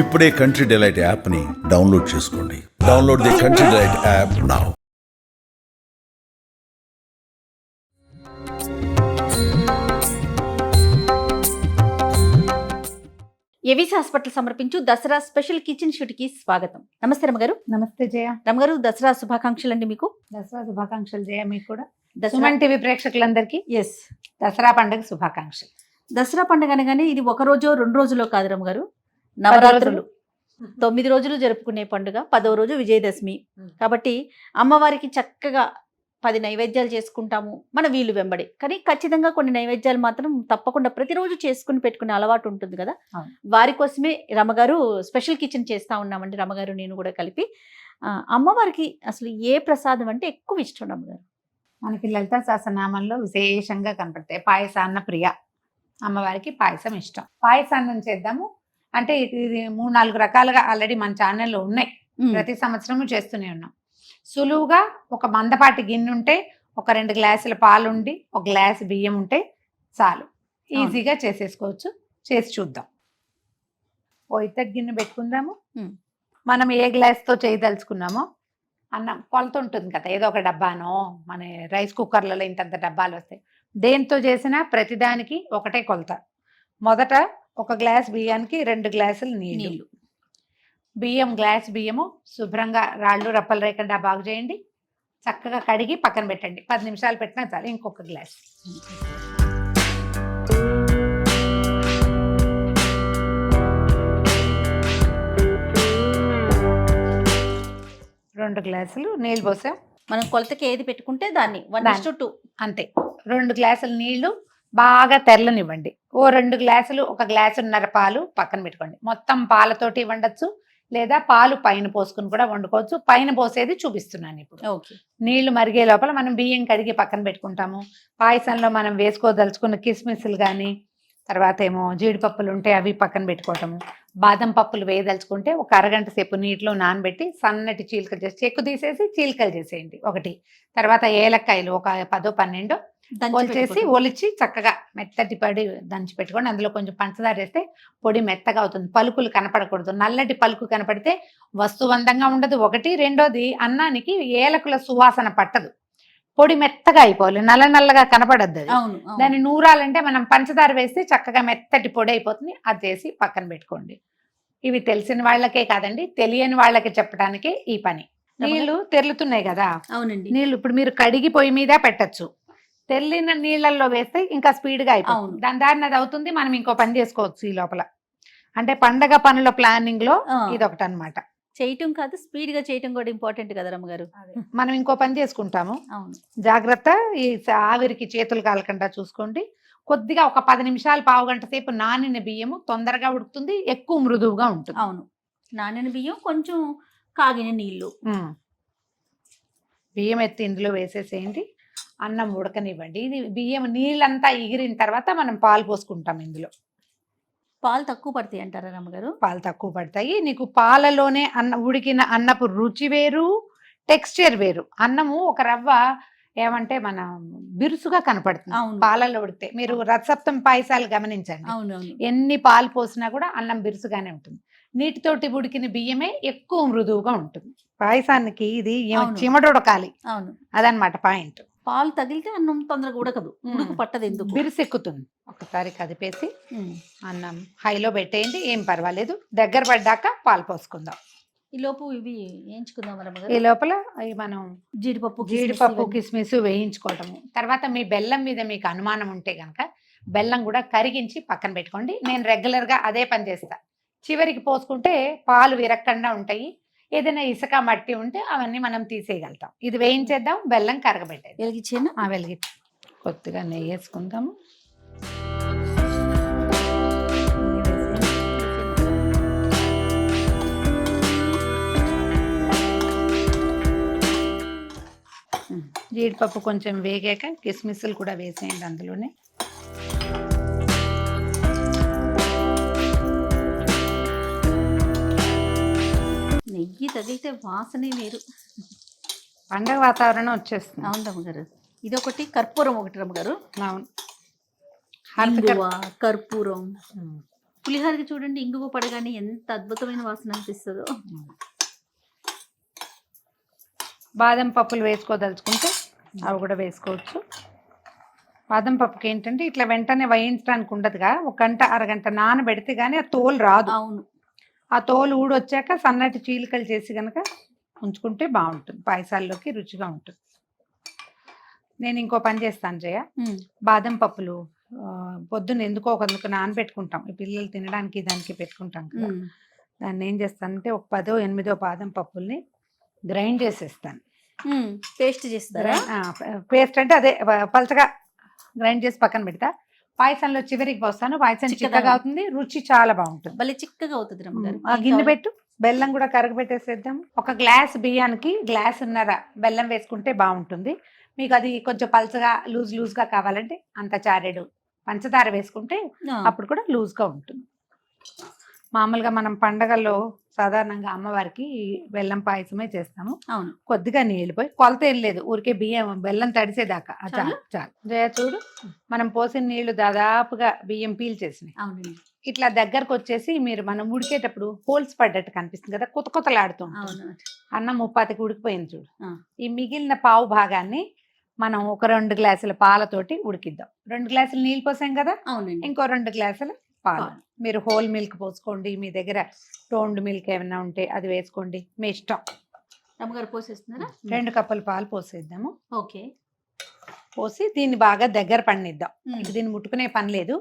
ఇప్పుడే country delight యాప్ని download చేసుకోండి. Download the country delight app now. Avis hospital సమర్పించు దసరా స్పెషల్ కిచెన్ షూట్ కి స్వాగతం. నమస్తే రమగారు. నమస్తే జయ. రమగారు, దసరా శుభాకాంక్షలు అండి మీకు. దసరా శుభాకాంక్షలు జయ. మీకు కూడా దసరా సుమన్ టీవీ ప్రేక్షకులందరికీ ఎస్ దసరా పండుగ శుభాకాంక్షలు. దసరా పండుగ అనగానే ఇది ఒక రోజు 2 రోజులో కాదు రమగారు, నవరాత్రులు 9 రోజులు జరుపుకునే పండుగ. 10వ రోజు విజయదశమి కాబట్టి అమ్మవారికి చక్కగా 10 నైవేద్యాలు చేసుకుంటాము మన వీలు వెంబడి. కానీ ఖచ్చితంగా కొన్ని నైవేద్యాలు మాత్రం తప్పకుండా ప్రతిరోజు చేసుకుని పెట్టుకునే అలవాటు ఉంటుంది కదా. వారి కోసమే రమగారు స్పెషల్ కిచెన్ చేస్తా ఉన్నామండి. రమగారు నేను కూడా కలిపి అమ్మవారికి అసలు ఏ ప్రసాదం అంటే ఎక్కువ ఇష్టం రమగారు? మనకి లలితా సహస్రనామంలో విశేషంగా కనపడతాయి పాయసాన్న ప్రియ. అమ్మవారికి పాయసం ఇష్టం. పాయసాన్నం చేద్దాము అంటే ఇది 3-4 రకాలుగా ఆల్రెడీ మన ఛానల్లో ఉన్నాయి. ప్రతి సంవత్సరము చేస్తూనే ఉన్నాం. సులువుగా ఒక మందపాటి గిన్నె ఉంటే, ఒక 2 గ్లాసుల పాలు ఉండి, 1 గ్లాసు బియ్యం ఉంటే చాలు, ఈజీగా చేసేసుకోవచ్చు. చేసి చూద్దాం. ఓ ఇత్తడి గిన్నె పెట్టుకుందాము. మనం ఏ గ్లాస్తో చేయదలుచుకున్నామో అన్నం కొలత ఉంటుంది కదా, ఏదో ఒక డబ్బానో, మన రైస్ కుక్కర్లలో ఇంతంత డబ్బాలు వస్తాయి. దేంతో చేసినా ప్రతిదానికి ఒకటే కొలత. మొదట 1 గ్లాస్ బియ్యానికి 2 గ్లాసులు నీళ్ళు. గ్లాస్ బియ్యము శుభ్రంగా రాళ్ళు రప్పలు లేకుండా బాగు చేయండి. చక్కగా కడిగి పక్కన పెట్టండి. 10 నిమిషాలు పెట్టినా చాలు. ఇంకొక గ్లాస్. రెండు గ్లాసులు నీళ్ళు పోసాం. మనం కొలతకి ఏది పెట్టుకుంటే దాన్ని 1:2 అంతే. 2 గ్లాసులు నీళ్లు బాగా తెరలనివ్వండి. ఓ 2 గ్లాసులు 1 గ్లాసున్నర పాలు పక్కన పెట్టుకోండి. మొత్తం పాలతోటి వండొచ్చు, లేదా పాలు పైన పోసుకుని కూడా వండుకోవచ్చు. పైన పోసేది చూపిస్తున్నాను ఇప్పుడు. ఓకే. నీళ్లు మరిగే లోపల మనం బియ్యం కడిగి పక్కన పెట్టుకుంటాము. పాయసంలో మనం వేసుకోదలుచుకున్న కిస్మిస్లు కానీ, తర్వాత ఏమో జీడిపప్పులు ఉంటే అవి పక్కన పెట్టుకోవటము. బాదం పప్పులు వేయదలుచుకుంటే ఒక అరగంట సేపు నీటిలో నానబెట్టి సన్నటి చీలికలు చేసి చెక్కు తీసేసి చీలికలు చేసేయండి ఒకటి. తర్వాత ఏలక్కాయలు ఒక 10-12 ఒలిచి చక్కగా మెత్తటి పొడి దంచి పెట్టుకోండి. అందులో కొంచెం పంచదార వేస్తే పొడి మెత్తగా అవుతుంది. పలుకులు కనపడకూడదు. నల్లటి పలుకు కనపడితే వస్తువంతంగా ఉండదు. ఒకటి. రెండోది, అన్నానికి ఏలకుల సువాసన పట్టదు. పొడి మెత్తగా అయిపోవాలి, నల్లగా కనపడద్దు అది. దాన్ని నూరాలంటే మనం పంచదార వేస్తే చక్కగా మెత్తటి పొడి అయిపోతుంది. అది చేసి పక్కన పెట్టుకోండి. ఇవి తెలిసిన వాళ్ళకే కాదండి, తెలియని వాళ్ళకి చెప్పడానికే ఈ పని. నీళ్లు తెరులుతున్నాయి కదా. అవునండి. నీళ్లు ఇప్పుడు మీరు కడిగి పొయ్యి మీద పెట్టచ్చు. తెల్లిన నీళ్ళల్లో వేస్తే ఇంకా స్పీడ్గా అయిపోతుంది. దాని దారిని అది అవుతుంది. మనం ఇంకో పని చేసుకోవచ్చు ఈ లోపల. అంటే పండగ పనుల ప్లానింగ్ లో ఇది ఒకటి అనమాట. చేయటం కాదు, స్పీడ్ గా చేయటం కూడా ఇంపార్టెంట్ కదా రమ్మగారు. మనం ఇంకో పని చేసుకుంటాము. జాగ్రత్త, ఈ ఆవిరికి చేతులు కాలకుండా చూసుకోండి. కొద్దిగా ఒక 10 నిమిషాలు, పావు గంట సేపు నానిన బియ్యము తొందరగా ఉడుకుతుంది, ఎక్కువ మృదువుగా ఉంటుంది. అవును, నానిన బియ్యం, కొంచెం కాగిన నీళ్లు. బియ్యం ఎత్తి ఇందులో వేసేసేయండి. అన్నం ఉడకనివ్వండి. ఇది బియ్యం నీళ్ళంతా ఎగిరిన తర్వాత మనం పాలు పోసుకుంటాం. ఇందులో పాలు తక్కువ పడతాయి అంటారా రమ్మగారు? పాలు తక్కువ పడతాయి. నీకు పాలలోనే ఉడికిన అన్నపు రుచి వేరు, టెక్స్చర్ వేరు. అన్నము ఒక రవ్వ ఏమంటే మన బిరుసుగా కనపడుతుంది పాలలో ఉడికితే. మీరు రథసప్తం పాయసాలు గమనించండి, ఎన్ని పాలు పోసినా కూడా అన్నం బిరుసుగానే ఉంటుంది. నీటితోటి ఉడికిన బియ్యమే ఎక్కువ మృదువుగా ఉంటుంది. పాయసానికి ఇది చిమడుడకాలి, అదనమాట పాయింట్. పాలు తగిలితే అన్నం తొందరగా ఉడకదు, ఉడుకు పట్టదు, ఎందుకు బిరుసెక్కుతుంది. ఒకసారి కదిపేసి అన్నం హైలో పెట్టేయండి, ఏం పర్వాలేదు. దగ్గర పడ్డాక పాలు పోసుకుందాం. ఈ లోపు ఇవి వేయించుకుందాం. ఈ లోపల మనం జీడిపప్పు కిస్మిస్ వేయించుకోవటము. తర్వాత మీ బెల్లం మీద మీకు అనుమానం ఉంటే కనుక బెల్లం కూడా కరిగించి పక్కన పెట్టుకోండి. నేను రెగ్యులర్గా అదే పని చేస్తా. చివరికి పోసుకుంటే పాలు విరక్కుండా ఉంటాయి. ఏదైనా ఇసుక మట్టి ఉంటే అవన్నీ మనం తీసేయగలుగుతాం. ఇది వేయించేద్దాం, బెల్లం కరగబెట్టేది. వెలిగించేనా? వెలిగి కొద్దిగా నెయ్యి వేసుకుందాము. జీడిపప్పు కొంచెం వేగాక కిస్మిస్లు కూడా వేసేయండి అందులోనే. నెయ్యి తగిలితే వాసనే వేరు, పండగ వాతావరణం వచ్చేస్తుంది. అవును రమ్మగారు. ఇది ఒకటి, కర్పూరం ఒకటి రమ్మగారు. అవును, కర్పూరం పులిహోరకి చూడండి ఇంగువ పడగానే ఎంత అద్భుతమైన వాసన అనిపిస్తుందో. బాదం పప్పులు వేసుకోదలుచుకుంటే అవి కూడా వేసుకోవచ్చు. బాదం పప్పుకి ఏంటంటే ఇట్లా వెంటనే వేయించడానికి ఉండదుగా, ఒక గంట అరగంట నానబెడితే కానీ ఆ తోలు రాదు. అవును. ఆ తోలు ఊడొచ్చాక సన్నటి చీలికలు చేసి కనుక ఉంచుకుంటే బాగుంటుంది, పాయసాల్లోకి రుచిగా ఉంటుంది. నేను ఇంకో పని చేస్తాను జయ, బాదం పప్పులు పొద్దున్న ఎందుకో ఒకరికి నానబెట్టుకుంటాం, ఈ పిల్లలు తినడానికి దానికి పెట్టుకుంటాం కదా. దాన్ని ఏం చేస్తానంటే ఒక 10-8 బాదం పప్పుల్ని గ్రైండ్ చేసేస్తాను. పేస్ట్ చేస్తారా? పేస్ట్ అంటే అదే పలచగా గ్రైండ్ చేసి పక్కన పెడతా. పాయసంలో చివరికి పోస్తాను, పాయసం చిక్కగా అవుతుంది, రుచి చాలా బాగుంటుంది. భలే చిక్కగా అవుతుంది రమ్మగారు. ఆ గిన్నె పెట్టు, బెల్లం కూడా కరగబెట్టేసేద్దాం. ఒక గ్లాస్ బియ్యానికి గ్లాసున్నర బెల్లం వేసుకుంటే బాగుంటుంది. మీకు అది కొంచెం పలచగా లూజ్గా కావాలంటే అంత చారెడు పంచదార వేసుకుంటే అప్పుడు కూడా లూజ్గా ఉంటుంది. మామూలుగా మనం పండగల్లో సాధారణంగా అమ్మవారికి బెల్లం పాయసమే చేస్తాము. అవును. కొద్దిగా నీళ్ళు పోయి, కొలత ఏం లేదు, ఊరికే బెల్లం తడిసేదాకా చాలు. జయ చూడు, మనం పోసిన నీళ్లు దాదాపుగా బియ్యం పీల్చేసినాయి. అవునండి. ఇట్లా దగ్గరకు వచ్చేసి మనం ఉడికేటప్పుడు హోల్స్ పడ్డట్టు కనిపిస్తుంది కదా, కొతలాడుతూ అన్నం ముప్పాతికి ఉడికిపోయింది చూడు. ఈ మిగిలిన పావు భాగాన్ని మనం ఒక 2 గ్లాసుల పాలతోటి ఉడికిద్దాం. 2 గ్లాసులు నీళ్ళు పోసాం కదా, ఇంకో 2 గ్లాసులు పాలు. మీరు హోల్ మిల్క్ పోసుకోండి, మీ దగ్గర టోన్డ్ మిల్క్ ఏమైనా ఉంటే అది వేసుకోండి, మీ ఇష్టం. అమ్మగారు పోసేస్తున్నారా? 2 కప్పుల పాలు పోసేద్దాము. ఓకే. పోసి దీన్ని బాగా దగ్గర పడినిద్దాం. దీన్ని ముట్టుకునే పని లేదు,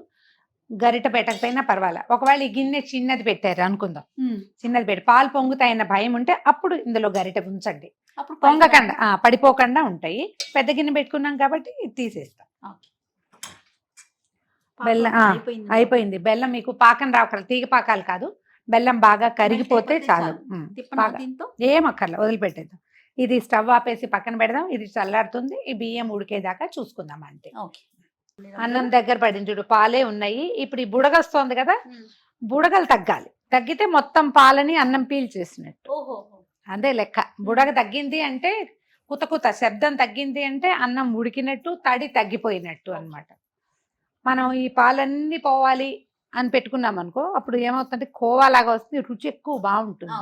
గరిట పెట్టకపోయినా పర్వాలేదు. ఒకవేళ ఈ గిన్నె చిన్నది పెట్టారు అనుకుందాం, చిన్నది పెట్టి పాలు పొంగుతాయన్న భయం ఉంటే అప్పుడు ఇందులో గరిట ఉంచండి, పొంగకుండా పడిపోకుండా ఉంటాయి. పెద్ద గిన్నె పెట్టుకున్నాం కాబట్టి ఇది తీసేస్తాం. బెల్లం అయిపోయింది. బెల్లం మీకు పాకం రావక్కర్లేదు, తీగ పాకాలు కాదు, బెల్లం బాగా కరిగిపోతే చాలు. ఏం అక్కర్లే, వదిలిపెట్టేద్దాం. ఇది స్టవ్ ఆపేసి పక్కన పెడదాం, ఇది చల్లారుతుంది. ఈ బియ్యం ఉడికేదాకా చూసుకుందాం అంతే. అన్నం దగ్గర పడింది చూడు, పాలే ఉన్నాయి. ఇప్పుడు ఈ బుడగొస్తోంది కదా, బుడగలు తగ్గాలి. తగ్గితే మొత్తం పాలని అన్నం పీల్చేసినట్టు, అదే లెక్క. బుడగ తగ్గింది అంటే కుత శబ్దం తగ్గింది అంటే అన్నం ఉడికినట్టు, తడి తగ్గిపోయినట్టు అన్నమాట. మనం ఈ పాలన్నీ పోవాలి అని పెట్టుకున్నాం అనుకో, అప్పుడు ఏమవుతుందంటే కోవాలాగా వస్తుంది, రుచి ఎక్కువ బాగుంటుంది.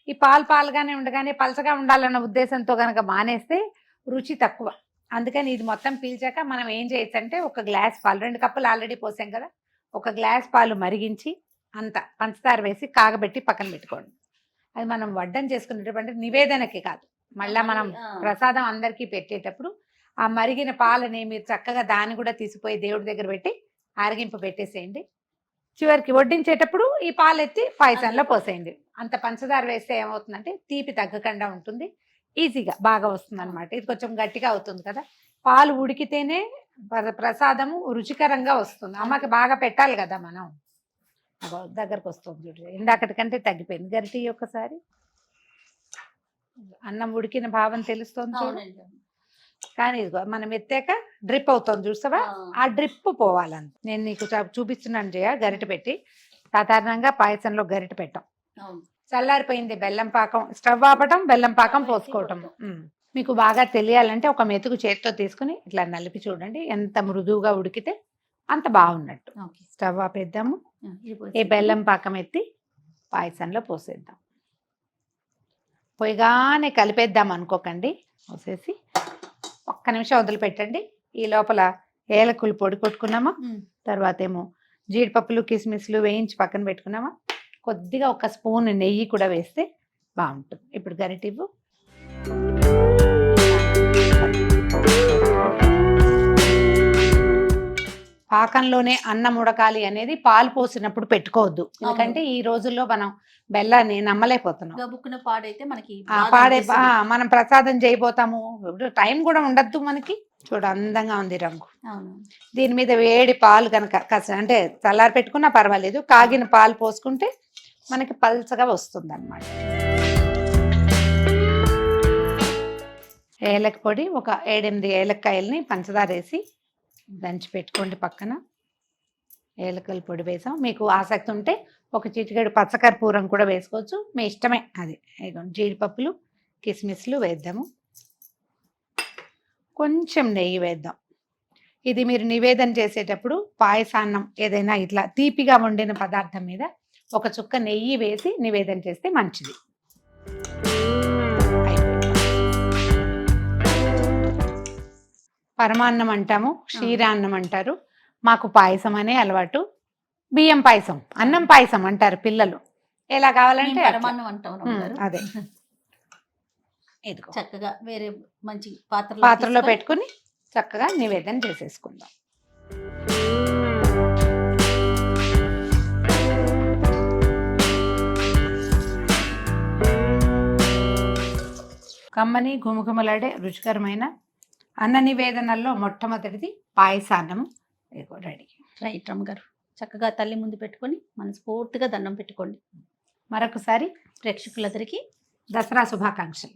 ఈ పాలుగానే ఉండగానే పలసగా ఉండాలన్న ఉద్దేశంతో కనుక మానేస్తే రుచి తక్కువ. అందుకని ఇది మొత్తం పీల్చాక మనం ఏం చేయొచ్చు అంటే, ఒక గ్లాస్ పాలు, 2 కప్పులు ఆల్రెడీ పోసాం కదా, ఒక గ్లాస్ పాలు మరిగించి అంత పంచదార వేసి కాగబెట్టి పక్కన పెట్టుకోండి. అది మనం వడ్డం చేసుకునేటప్పుడు నివేదనకి కాదు, మళ్ళీ మనం ప్రసాదం అందరికీ పెట్టేటప్పుడు ఆ మరిగిన పాలని మీరు చక్కగా దాన్ని కూడా తీసిపోయి దేవుడి దగ్గర పెట్టి ఆరగింపు పెట్టేసేయండి. చివరికి వడ్డించేటప్పుడు ఈ పాలు ఎత్తి పాయసంలో పోసేయండి. అంత పంచదార వేస్తే ఏమవుతుందంటే తీపి తగ్గకుండా ఉంటుంది, ఈజీగా బాగా వస్తుంది అనమాట. ఇది కొంచెం గట్టిగా అవుతుంది కదా, పాలు ఉడికితేనే ప్రసాదము రుచికరంగా వస్తుంది. అమ్మకి బాగా పెట్టాలి కదా మనం. దగ్గరకు వస్తుంది చూడు, ఇందాకటి కంటే తగ్గిపోయింది. గరిటి ఒక్కసారి అన్నం ఉడికిన భావం తెలుస్తుంది చూడు. కానీ ఇదిగో మనం ఎత్తాక డ్రిప్ అవుతుంది చూసావా, ఆ డ్రిప్ పోవాలని నేను నీకు చూపిస్తున్నాను జయ. గరిట పెట్టి సాధారణంగా పాయసంలో గరిట పెట్టాం. చల్లారిపోయింది బెల్లం పాకం, స్టవ్ ఆపటం, బెల్లం పాకం పోసుకోవటం. మీకు బాగా తెలియాలంటే ఒక మెతుకు చేతితో తీసుకుని ఇట్లా నలిపి చూడండి, ఎంత మృదువుగా ఉడికితే అంత బాగున్నట్టు. స్టవ్ ఆపేద్దాము, ఈ బెల్లం పాకం ఎత్తి పాయసంలో పోసేద్దాం. పొయ్యిగానే కలిపేద్దాం అనుకోకండి, పోసేసి ఒక్క నిమిషం వదిలిపెట్టండి. ఈ లోపల ఏలకులు పొడి కొట్టుకున్నామా, తర్వాత ఏమో జీడిపప్పులు కిస్మిస్లు వేయించి పక్కన పెట్టుకున్నామా, కొద్దిగా ఒక స్పూన్ నెయ్యి కూడా వేస్తే బాగుంటుంది. ఇప్పుడు గరిటివ్వు. పాకంలోనే అన్నం ఉడకాలి అనేది పాలు పోసినప్పుడు పెట్టుకోవద్దు, ఎందుకంటే ఈ రోజుల్లో మనం బెల్లాన్ని నమ్మలేకపోతున్నాం. మనం ప్రసాదం చేయబోతాము, టైం కూడా ఉండద్దు మనకి. చూడ అందంగా ఉంది రంగు. దీని మీద వేడి పాలు కనుక అంటే చల్లారి పెట్టుకున్నా పర్వాలేదు, కాగిన పాలు పోసుకుంటే మనకి పల్చగా వస్తుంది అన్నమాట. ఏలక పొడి ఒక 7-8 ఏలక్కాయలని పంచదార వేసి దంచి పెట్టుకోండి పక్కన. ఏలకల పొడి వేసాం. మీకు ఆసక్తి ఉంటే ఒక చిటికెడు పచ్చకర్పూరం కూడా వేసుకోవచ్చు, మీ ఇష్టమే. అది జీడిపప్పులు కిస్మిస్లు వేద్దాము, కొంచెం నెయ్యి వేద్దాం. ఇది మీరు నివేదన చేసేటప్పుడు పాయసాన్నం ఏదైనా ఇట్లా తీపిగా వండిన పదార్థం మీద ఒక చుక్క నెయ్యి వేసి నివేదన చేస్తే మంచిది. పరమాన్నం అంటాము, క్షీరాన్నం అంటారు. మాకు పాయసం అనే అలవాటు. బియ్యం పాయసం, అన్నం పాయసం అంటారు పిల్లలు. ఎలా కావాలంటే అట్లా. పరమాన్నం అంటాం రమ్మగారు. అదే ఇదిగో చక్కగా వేరే మంచి పాత్రలో పాత్రలో తీసుకొని పెట్టుకుని చక్కగా నివేదన చేసేసుకుందాం. కమ్మని ఘుమఘుమలాడే రుచికరమైన అన్న నివేదనల్లో మొట్టమొదటిది పాయసాన్నము. ఇదిగో రెడీ. రైట్ రమ్మగారు. చక్కగా తల్లి ముందు పెట్టుకొని మనస్ఫూర్తిగా దండం పెట్టుకోండి. మరొకసారి ప్రేక్షకులందరికీ దసరా శుభాకాంక్షలు.